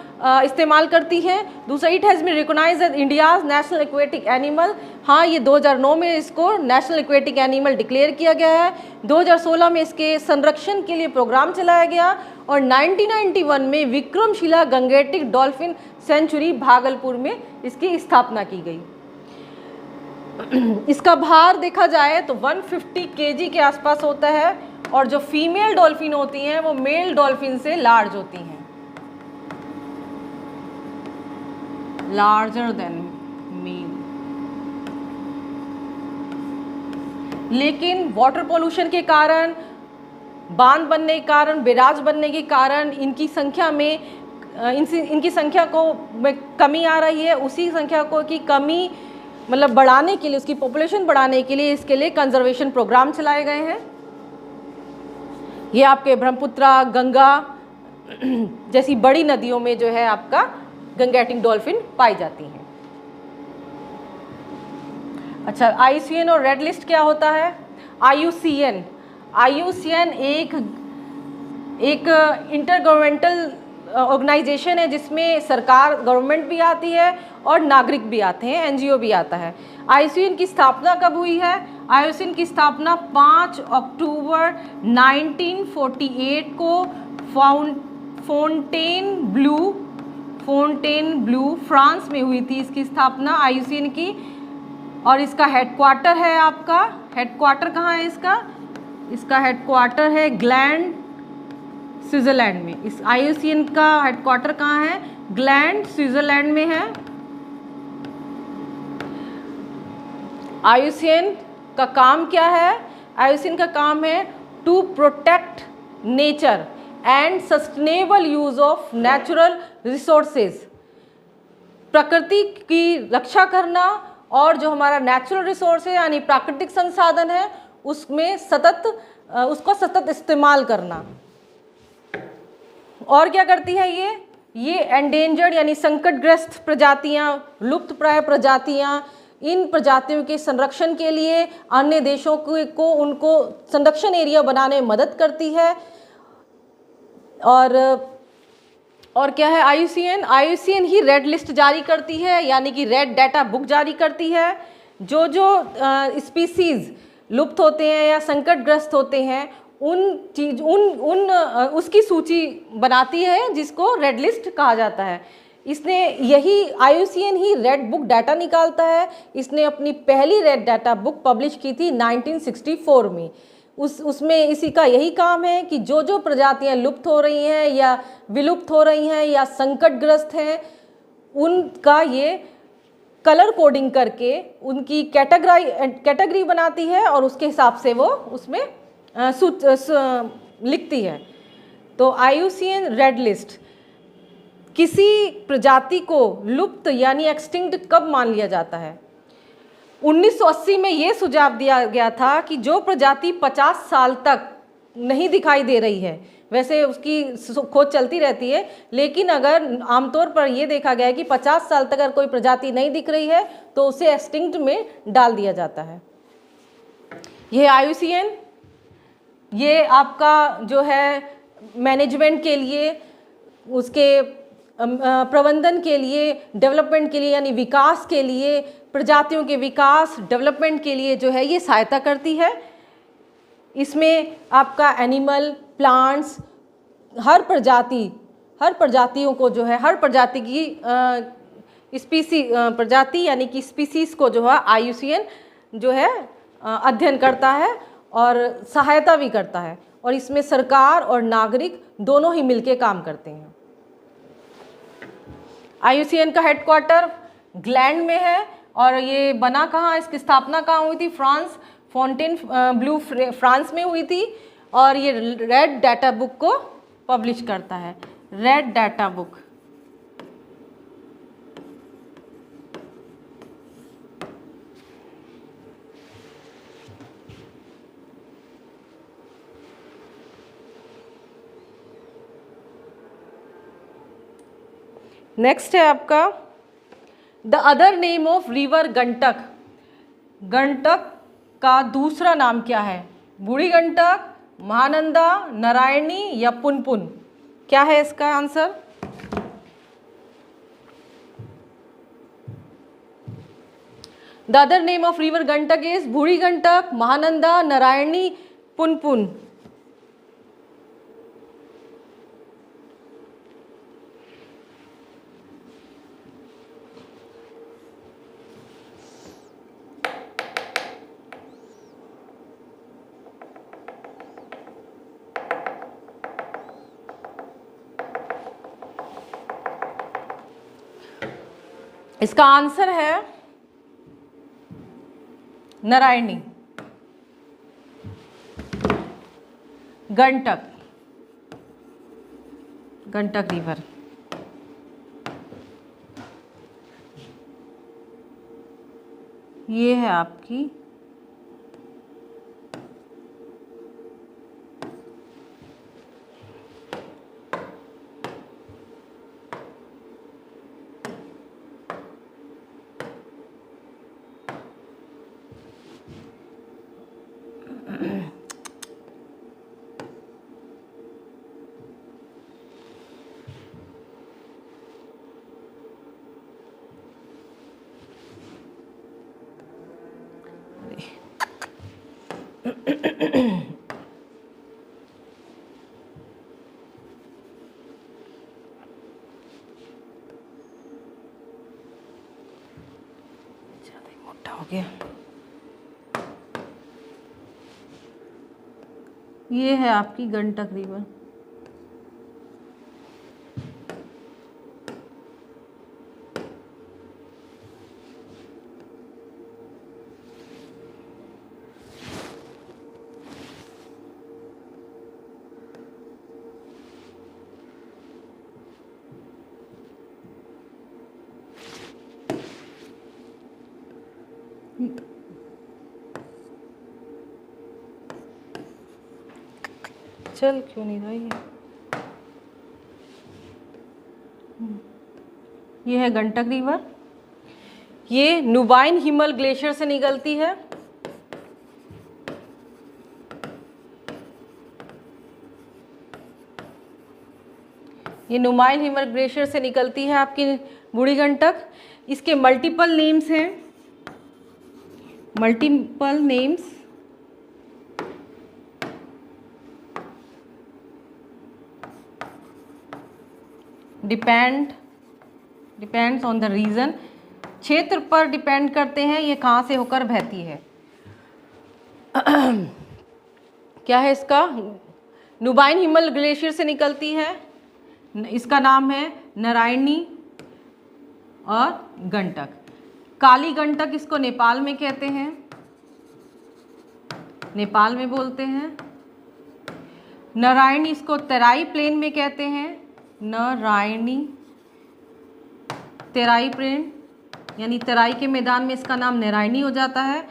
इस्तेमाल करती है। दूसरा, it has been recognised as India's national aquatic animal. हाँ, ये 2009 में इसको नेशनल एक्वेटिक एनिमल डिक्लेयर किया गया है। 2016 में इसके संरक्षण के लिए प्रोग्राम चलाया गया। और 1991 में Vikramshila Gangetic dolphin century Bhagalpur में इसकी स्थापना की गई। इसका भार देखा जाए तो 150 kg के आसपास होता है। और जो फीमेल डॉल्फिन होती हैं वो मेल डॉल्फिन से लार्ज होती हैं, लार्जर देन मेल। लेकिन वाटर पोल्यूशन के कारण, बांध बनने के कारण, बैराज बनने के कारण इनकी संख्या को कमी आ रही है। उसी संख्या को की कमी मतलब बढ़ाने के लिए, उसकी पॉपुलेशन बढ़ाने के लिए इसके लिए कंजर्वेशन प्रोग्राम चलाए गए हैं। ये आपके ब्रह्मपुत्रा, गंगा जैसी बड़ी नदियों में जो है आपका गंगेटिक डॉल्फिन पाई जाती हैं। अच्छा, IUCN और रेड लिस्ट क्या होता है? IUCN एक इंटर गवर्नमेंटल ऑर्गेनाइजेशन है, जिसमें सरकार, गवर्नमेंट भी आती है और नागरिक भी आते हैं, NGO भी आता है। IUCN की स्थापना कब हुई है? IUCN की स्थापना 5 अक्टूबर 1948 को फोंटेन ब्लू फ्रांस में हुई थी। इसकी स्थापना IUCN की और इसका हेडक्वार्टर है आपका, हेडक्वार्टर कहाँ है इसका हेडक्वार्टर है ग्लैंड स्विट्जरलैंड में। इस IUCN का हेडक्वार्टर कहाँ है? ग्लैंड स्विट्जरलैंड में है। IUCN का काम क्या है? IUCN का काम है to protect nature and sustainable use of natural resources, प्रकृति की रक्षा करना और जो हमारा नेचुरल रिसोर्स है यानी प्राकृतिक संसाधन है उसमें उसको सतत इस्तेमाल करना। और क्या करती है ये एंडेंजर्ड यानी संकटग्रस्त प्रजातियां, लुप्तप्राय प्रजातियां, इन प्रजातियों के संरक्षण के लिए अन्य देशों को उनको संरक्षण एरिया बनाने में मदद करती है। और क्या है IUCN ही रेड लिस्ट जारी करती है यानी कि रेड डाटा बुक जारी करती है। जो स्पीसीज लुप्त होते हैं या संकटग्रस्त होते हैं उसकी सूची बनाती है जिसको रेड लिस्ट कहा जाता है। IUCN ही रेड बुक डाटा निकालता है। इसने अपनी पहली रेड डाटा बुक पब्लिश की थी 1964 में। उसमें इसी का यही काम है कि जो प्रजातियां लुप्त हो रही हैं या विलुप्त हो रही हैं या संकटग्रस्त हैं उनका ये कलर कोडिंग करके उनकी कैटेगरी बनाती है और उसके हिसाब से वो उसमें लिखती है। तो IUCN रेड लिस्ट किसी प्रजाति को लुप्त यानी एक्सटिंक्ट कब मान लिया जाता है? 1980 में ये सुझाव दिया गया था कि जो प्रजाति 50 साल तक नहीं दिखाई दे रही है, वैसे उसकी खोज चलती रहती है, लेकिन अगर आमतौर पर यह देखा गया है कि 50 साल तक अगर कोई प्रजाति नहीं दिख रही है तो उसे एक्सटिंक्ट में डाल दिया जाता है। यह IUCN ये आपका जो है मैनेजमेंट के लिए, उसके प्रबंधन के लिए, डेवलपमेंट के लिए यानी विकास के लिए, प्रजातियों के विकास डेवलपमेंट के लिए जो है ये सहायता करती है। इसमें आपका एनिमल, प्लांट्स, हर प्रजातियों को जो है हर प्रजाति की प्रजाति यानी कि स्पीसीज को जो है IUCN जो है अध्ययन करता है और सहायता भी करता है। और इसमें सरकार और नागरिक दोनों ही मिलके काम करते हैं। IUCN का हेडक्वार्टर ग्लैंड में है और ये बना कहाँ, इसकी स्थापना कहाँ हुई थी? फ्रांस, फोंटेनब्लू फ्रांस में हुई थी। और ये रेड डाटा बुक को पब्लिश करता है, रेड डाटा बुक। नेक्स्ट है आपका the other name of river Gandak. Gandak का दूसरा नाम क्या है? बूढ़ी गंडक, महानंदा, नारायणी या पुनपुन? क्या है इसका answer? The other name of river Gandak is बूढ़ी गंडक, महानंदा, नारायणी, पुनपुन। इसका आंसर है नारायणी, गंडक रिवर। ये है आपकी ज़्यादा मोटा हो गया। ये है आपकी गंडक रिवर। चल क्यों नहीं रहा ये है गंडक रिवर। ये नुबाइन हिमल ग्लेशियर से निकलती है। ये नुबाइन हिमल ग्लेशियर से निकलती है आपकी बूढ़ी गंडक। इसके मल्टीपल नेम्स हैं, multiple names. Depends on the region, क्षेत्र पर डिपेंड करते हैं ये कहाँ से होकर बहती है। क्या है इसका? नुबाइन हिमल ग्लेशियर से निकलती है। इसका नाम है नारायणी और गंडक। काली गंडक इसको नेपाल में कहते हैं, नेपाल में बोलते हैं। नारायणी इसको तराई प्लेन में कहते हैं, नारायणी तराई प्लेन यानी तराई के मैदान में इसका नाम नारायणी हो जाता है।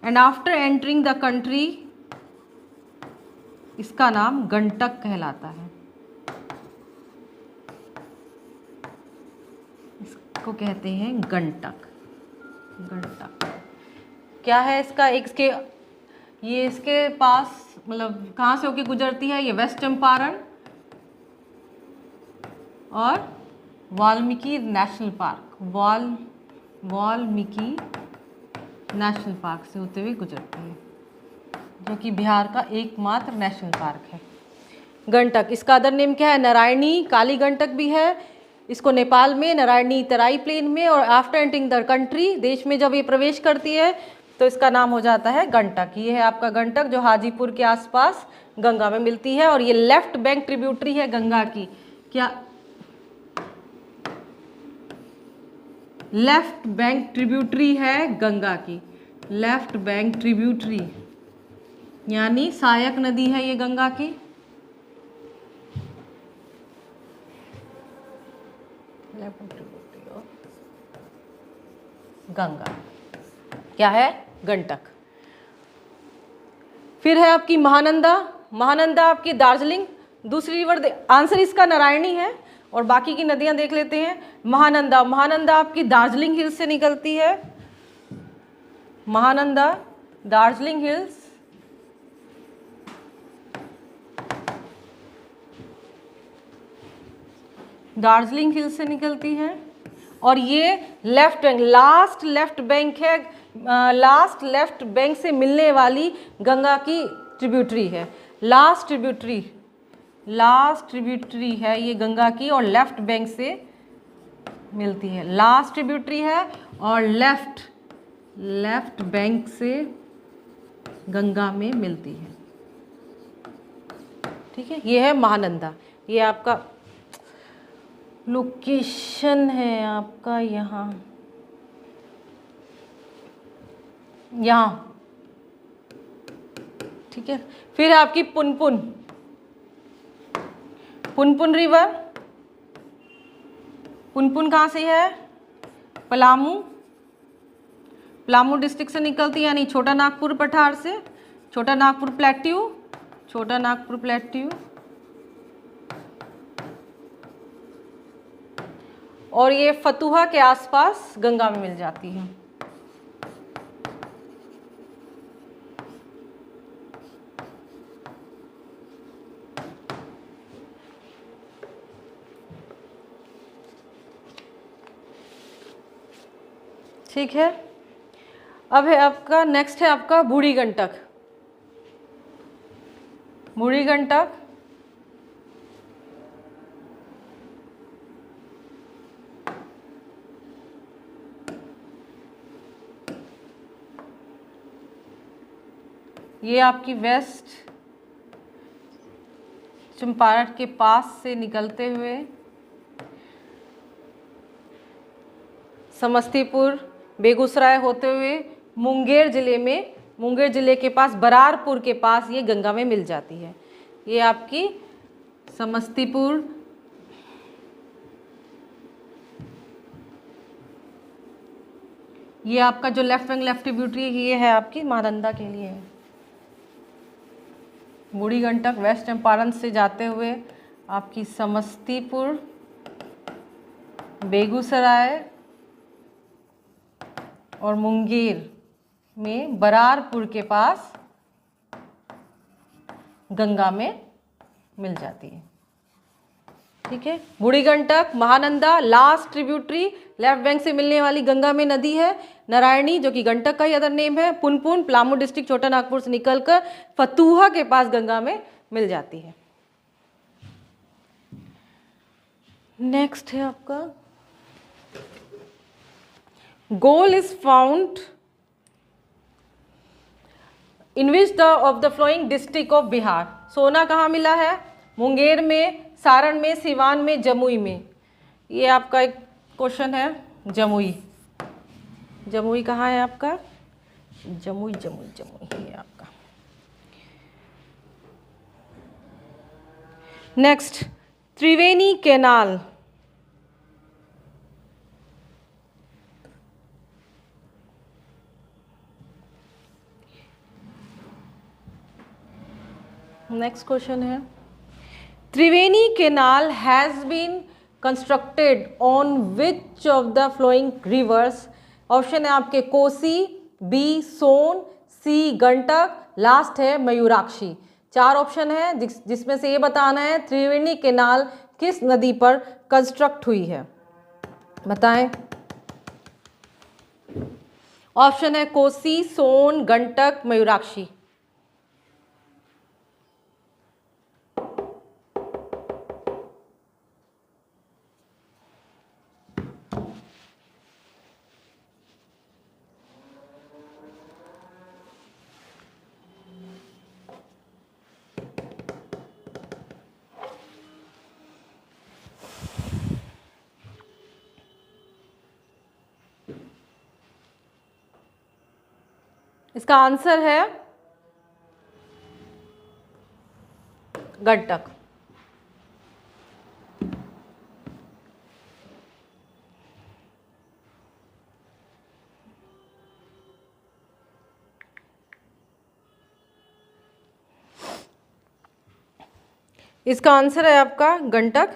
And after entering the country इसका नाम गंडक कहलाता है। इसको कहते हैं गंडक। गंडक क्या है इसका? इसके ये इसके पास मतलब कहाँ से होके गुजरती है? ये वेस्ट चंपारण और Valmiki national park, Valmiki national park से होते हुए गुजरती है, जो कि बिहार का एकमात्र नेशनल पार्क है। गंडक इसका अदर नेम क्या है? नारायणी काली गंडक भी है। इसको नेपाल में नारायणी तराई प्लेन में और आफ्टर एंटरिंग द कंट्री देश में जब ये प्रवेश करती है तो इसका नाम हो जाता है गंडक। ये है आपका गंडक जो हाजीपुर के आसपास गंगा में मिलती है और ये लेफ्ट बैंक ट्रिब्यूटरी है गंगा की। क्या लेफ्ट बैंक ट्रिब्यूटरी है गंगा की? लेफ्ट बैंक ट्रिब्यूटरी यानी सहायक नदी है ये गंगा की। लेफ्ट ट्रिब्यूटरी ऑफ गंगा क्या है? गंडक। फिर है आपकी महानंदा। महानंदा आपकी दार्जिलिंग दूसरी रिवर। आंसर इसका नारायणी है और बाकी की नदियां देख लेते हैं। महानंदा, महानंदा आपकी दार्जिलिंग हिल्स से निकलती है। महानंदा दार्जिलिंग हिल्स दार्जिलिंग हिल्स से निकलती है और ये left bank last left bank है। लास्ट लेफ्ट बैंक से मिलने वाली गंगा की ट्रिब्यूटरी है। लास्ट ट्रिब्यूटरी है ये गंगा की और लेफ्ट बैंक से मिलती है। लास्ट ट्रिब्यूटरी है और लेफ्ट बैंक से गंगा में मिलती है। ठीक है, ये है महानंदा। ये आपका लोकेशन है आपका यहाँ ठीक है। फिर है आपकी पुनपुन रिवर। पुनपुन कहाँ से है? पलामू डिस्ट्रिक्ट से निकलती है यानी छोटा नागपुर पठार से। छोटा नागपुर प्लेट्यू और ये फतुहा के आसपास गंगा में मिल जाती है। ठीक है, अब है आपका नेक्स्ट है आपका बूढ़ी गंडक। बूढ़ी गंडक ये आपकी वेस्ट चंपारण के पास से निकलते हुए समस्तीपुर, बेगूसराय होते हुए मुंगेर जिले के पास, बरारपुर के पास ये गंगा में मिल जाती है। ये आपकी समस्तीपुर, ये आपका जो लेफ्ट विंग लेफ्ट ट्रिब्यूटरी ये है आपकी महानंदा के लिए है। बूढ़ी गंडक वेस्ट चंपारण से जाते हुए आपकी समस्तीपुर, बेगूसराय और मुंगेर में बरारपुर के पास गंगा में मिल जाती है। ठीक है, बूढ़ी Gandak, Mahananda last tributary left bank से मिलने वाली गंगा में नदी है। नारायणी जो कि गंडक का ही अदर नेम है, पुनपुन पलामू डिस्ट्रिक्ट छोटा नागपुर से निकलकर फतुहा के पास गंगा में मिल जाती है। नेक्स्ट है आपका goal is found in which of the flowing district of Bihar. सोना कहाँ मिला है? मुंगेर में, सारण में, सिवान में, जमुई में। ये आपका एक क्वेश्चन है। जमुई कहाँ है आपका? जमुई है आपका। Next, Triveni canal. Next question है, Triveni canal has been constructed on which of the flowing rivers. Option है आपके Kosi, B Son, C Gandak, last है मयूराक्षी। 4 ऑप्शन है जिसमें से ये बताना है त्रिवेणी कैनाल किस नदी पर कंस्ट्रक्ट हुई है, बताएं। ऑप्शन है कोसी, सोन, गंडक, मयूराक्षी। इसका आंसर है गंडक। इसका आंसर है आपका Gandak.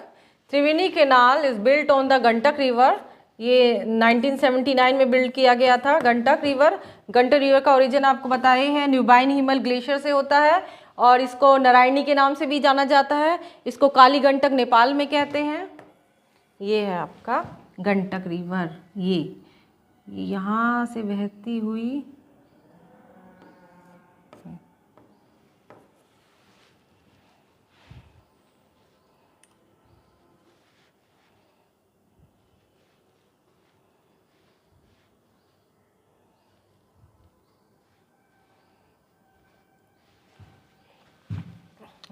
Triveni canal is built on the Gandak river. ये 1979 में बिल्ड किया गया था गंडक रिवर। गंडक रिवर का ओरिजिन आपको बताए हैं, न्यूबाइन हिमल ग्लेशियर से होता है और इसको नारायणी के नाम से भी जाना जाता है। इसको काली गंडक नेपाल में कहते हैं। ये है आपका गंडक रिवर, ये यहाँ से बहती हुई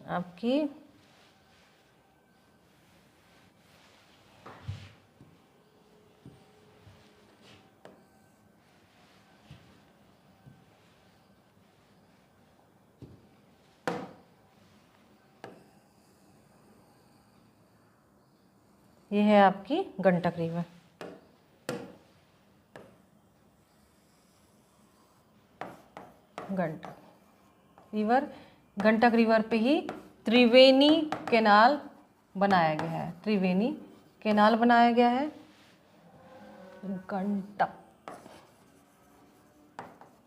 आपकी ये है आपकी गंडक रिवर। गंडक रिवर पे ही त्रिवेणी कैनाल बनाया गया है। त्रिवेणी कैनाल बनाया गया है गंडक।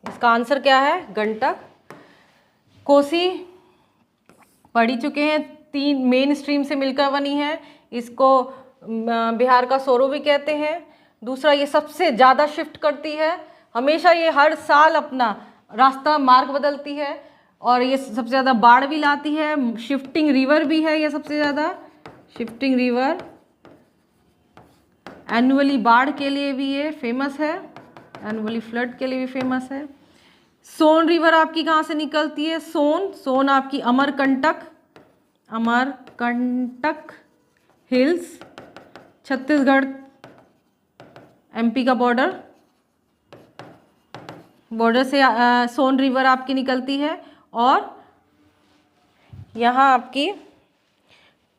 इसका आंसर क्या है? गंडक। कोसी पढ़ चुके हैं, 3 मेन स्ट्रीम से मिलकर बनी है। इसको बिहार का सोरो भी कहते हैं। दूसरा, ये सबसे ज़्यादा शिफ्ट करती है, हमेशा ये हर साल अपना रास्ता मार्ग बदलती है और ये सबसे ज़्यादा बाढ़ भी लाती है। शिफ्टिंग रिवर भी है ये सबसे ज़्यादा, शिफ्टिंग रिवर। एनुअली बाढ़ के लिए भी ये फेमस है, एनुअली फ्लड के लिए भी फेमस है। सोन रिवर आपकी कहाँ से निकलती है? सोन आपकी अमरकंटक, अमरकंटक हिल्स, छत्तीसगढ़ एमपी का बॉर्डर से सोन रिवर आपकी निकलती है और यहाँ आपकी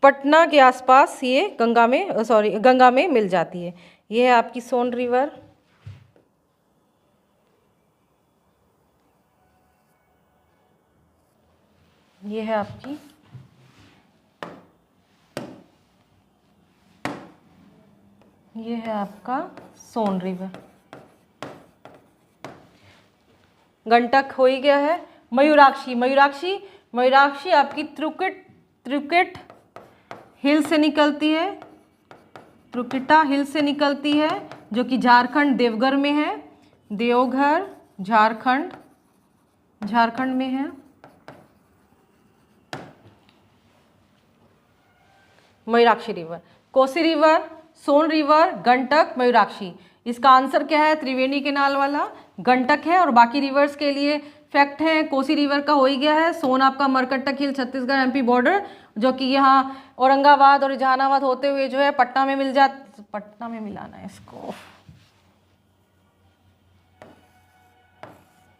पटना के आसपास ये गंगा में मिल जाती है। ये है आपकी सोन रिवर। ये है आपकी ये है आपका सोन रिवर। गंडक हो ही गया है। मयूराक्षी आपकी त्रिकुट हिल से निकलती है, त्रिकुटा हिल से निकलती है, जो कि झारखंड देवघर में है। देवघर झारखंड में है। मयूराक्षी रिवर, कोसी रिवर, सोन रिवर, गंडक, मयूराक्षी। इसका आंसर क्या है? त्रिवेणी केनाल वाला गंडक है। और बाकी रिवर्स के लिए फैक्ट है, कोसी रिवर का हो ही गया है। सोन आपका अमरकंटक हिल, छत्तीसगढ़ एमपी बॉर्डर, जो कि यहाँ औरंगाबाद और जहानाबाद होते हुए जो है पटना में मिलाना है इसको,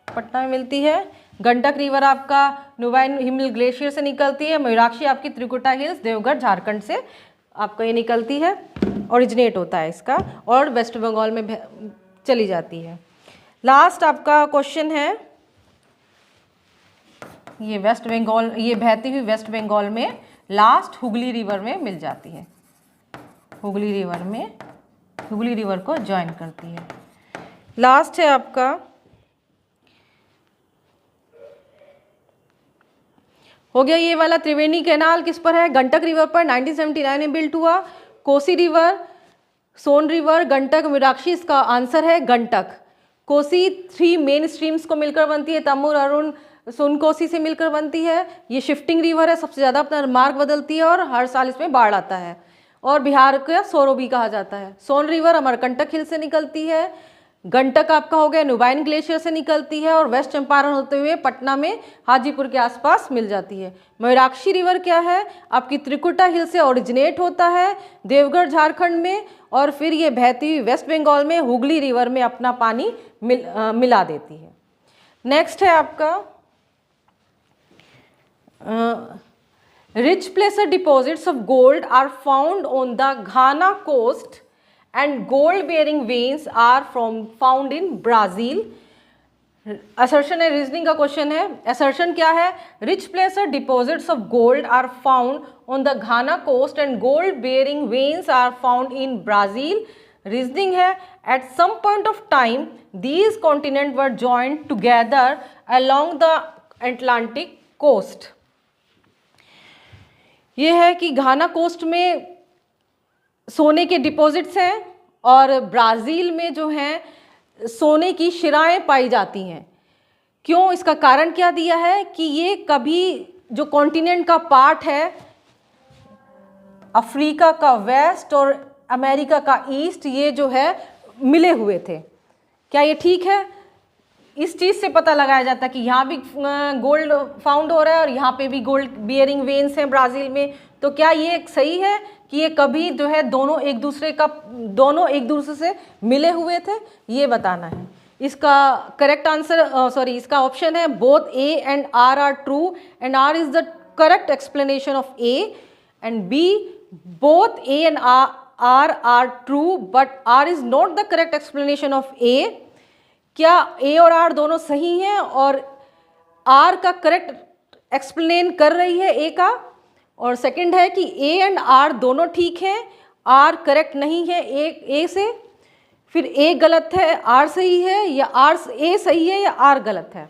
पटना में मिलती है। गंडक रिवर आपका नुबाइन हिमल ग्लेशियर से निकलती है। मयूराक्षी आपकी त्रिकुटा हिल्स, देवघर झारखंड से आपको ये निकलती है, ओरिजिनेट होता है इसका, और वेस्ट बंगाल में चली जाती है। लास्ट आपका क्वेश्चन है, ये वेस्ट बंगाल, ये बहती हुई वेस्ट बंगाल में लास्ट हुगली रिवर में मिल जाती है। हुगली रिवर को ज्वाइन करती है। लास्ट है आपका हो गया ये वाला। त्रिवेणी कैनाल किस पर है? गंडक रिवर पर 1979 में बिल्ट हुआ। कोसी रिवर, सोन रिवर, गंडक, मयूराक्षी, इसका आंसर है गंडक। कोसी 3 मेन स्ट्रीम्स को मिलकर बनती है, तमोर, अरुण, सोन कोसी से मिलकर बनती है। ये शिफ्टिंग रिवर है, सबसे ज़्यादा अपना मार्ग बदलती है और हर साल इसमें बाढ़ आता है, और बिहार का सोरो भी कहा जाता है। सोन रिवर अमरकंटक हिल से निकलती है। गंडक आपका हो गया नुबाइन ग्लेशियर से निकलती है और वेस्ट चंपारण होते हुए पटना में हाजीपुर के आसपास मिल जाती है। मयूराक्षी रिवर क्या है? आपकी त्रिकुटा हिल से ओरिजिनेट होता है देवघर झारखंड में, और फिर ये बहती हुई वेस्ट बंगाल में हुगली रिवर में अपना पानी मिला देती है। नेक्स्ट है आपका rich placer deposits of gold are found on the Ghana coast and gold bearing veins are found in Brazil. assertion है, रीजनिंग का क्वेश्चन है। assertion क्या है? rich placer deposits of gold are found on the Ghana coast and gold bearing veins are found in Brazil. Reasoning है, at some point of time these continents were joined together along the Atlantic coast. ये है कि घाना coast में सोने के deposits हैं और Brazil में जो हैं सोने की शिराएं पाई जाती हैं। क्यों? इसका कारण क्या दिया है कि ये कभी जो कॉन्टिनेंट का पार्ट है, अफ्रीका का वेस्ट और अमेरिका का ईस्ट, ये जो है मिले हुए थे। क्या ये ठीक है? इस चीज़ से पता लगाया जाता है कि यहाँ भी गोल्ड फाउंड हो रहा है और यहाँ पे भी गोल्ड बियरिंग वेन्स हैं ब्राज़ील में। तो क्या ये सही है कि ये कभी जो है दोनों एक दूसरे से मिले हुए थे? ये बताना है। इसका करेक्ट आंसर इसका ऑप्शन है both A and R are true and R is the correct explanation of A, and B both A and R are true but R is not the correct explanation of A. क्या A और are दोनों सही हैं और are का correct explain कर रही है ए का? और सेकंड है कि ए एंड आर दोनों ठीक हैं, आर करेक्ट नहीं है ए से, फिर ए गलत है आर सही है, या आर ए सही है या आर गलत है।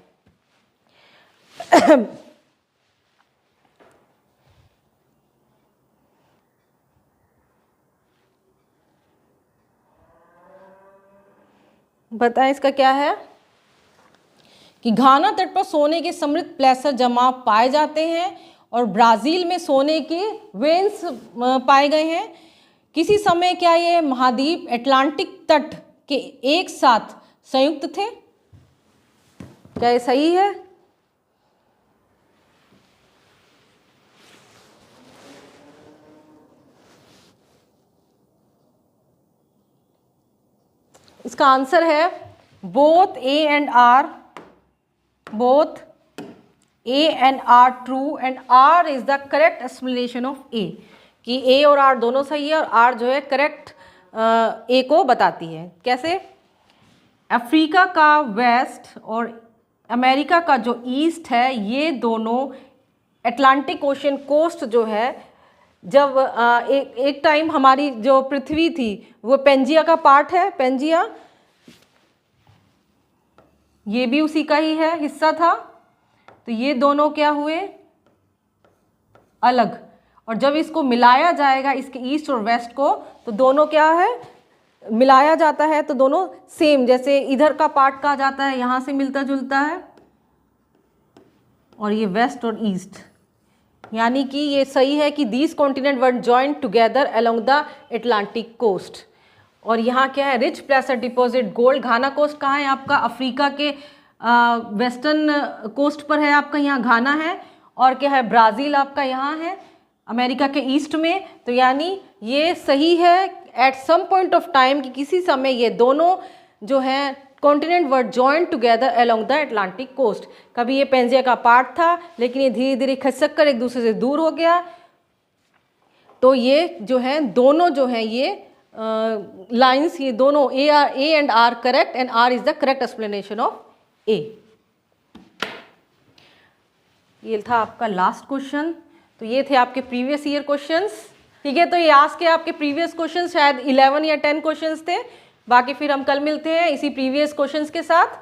बताएं इसका क्या है? कि घाना तट पर सोने के समृद्ध प्लेसर जमाव पाए जाते हैं और ब्राज़ील में सोने के वेन्स पाए गए हैं। किसी समय क्या ये महाद्वीप अटलांटिक तट के एक साथ संयुक्त थे? क्या ये सही है? इसका आंसर है both A and R true and R is the correct explanation of A, कि ए और आर दोनों सही है और आर जो है करेक्ट ए को बताती है। कैसे? अफ्रीका का वेस्ट और अमेरिका का जो ईस्ट है, ये दोनों अटलांटिक ओशन कोस्ट जो है, जब एक टाइम हमारी जो पृथ्वी थी वो पेंजिया का पार्ट है, पेंजिया ये भी उसी का ही है, हिस्सा था। तो ये दोनों क्या हुए? अलग। और जब इसको मिलाया जाएगा, इसके ईस्ट और वेस्ट को, तो दोनों क्या है? मिलाया जाता है तो दोनों सेम, जैसे इधर का पार्ट कहा जाता है, यहाँ से मिलता जुलता है, और ये वेस्ट और ईस्ट, यानी कि ये सही है कि these continent were joined together along the Atlantic coast. और यहाँ क्या है? Rich placer deposit gold. Ghana coast कहाँ है आपका? अफ्रीका के वेस्टर्न कोस्ट पर है आपका, यहाँ घाना है। और क्या है? ब्राज़ील आपका यहाँ है, अमेरिका के ईस्ट में। तो यानी ये सही है at some point of time, कि किसी समय ये दोनों जो हैं continent were joined together along the Atlantic coast. कभी ये पेंजिया का पार्ट था, लेकिन ये धीरे धीरे खिसक कर एक दूसरे से दूर हो गया। तो ये जो है दोनों जो हैं ये लाइंस, ये दोनों A and R correct, and R is the correct explanation of A. ये था आपका लास्ट क्वेश्चन। तो ये थे आपके प्रीवियस ईयर क्वेश्चंस, ठीक है। तो ये आज के आपके प्रीवियस क्वेश्चंस शायद 11 या 10 क्वेश्चंस थे। बाकी फिर हम कल मिलते हैं इसी प्रीवियस क्वेश्चंस के साथ।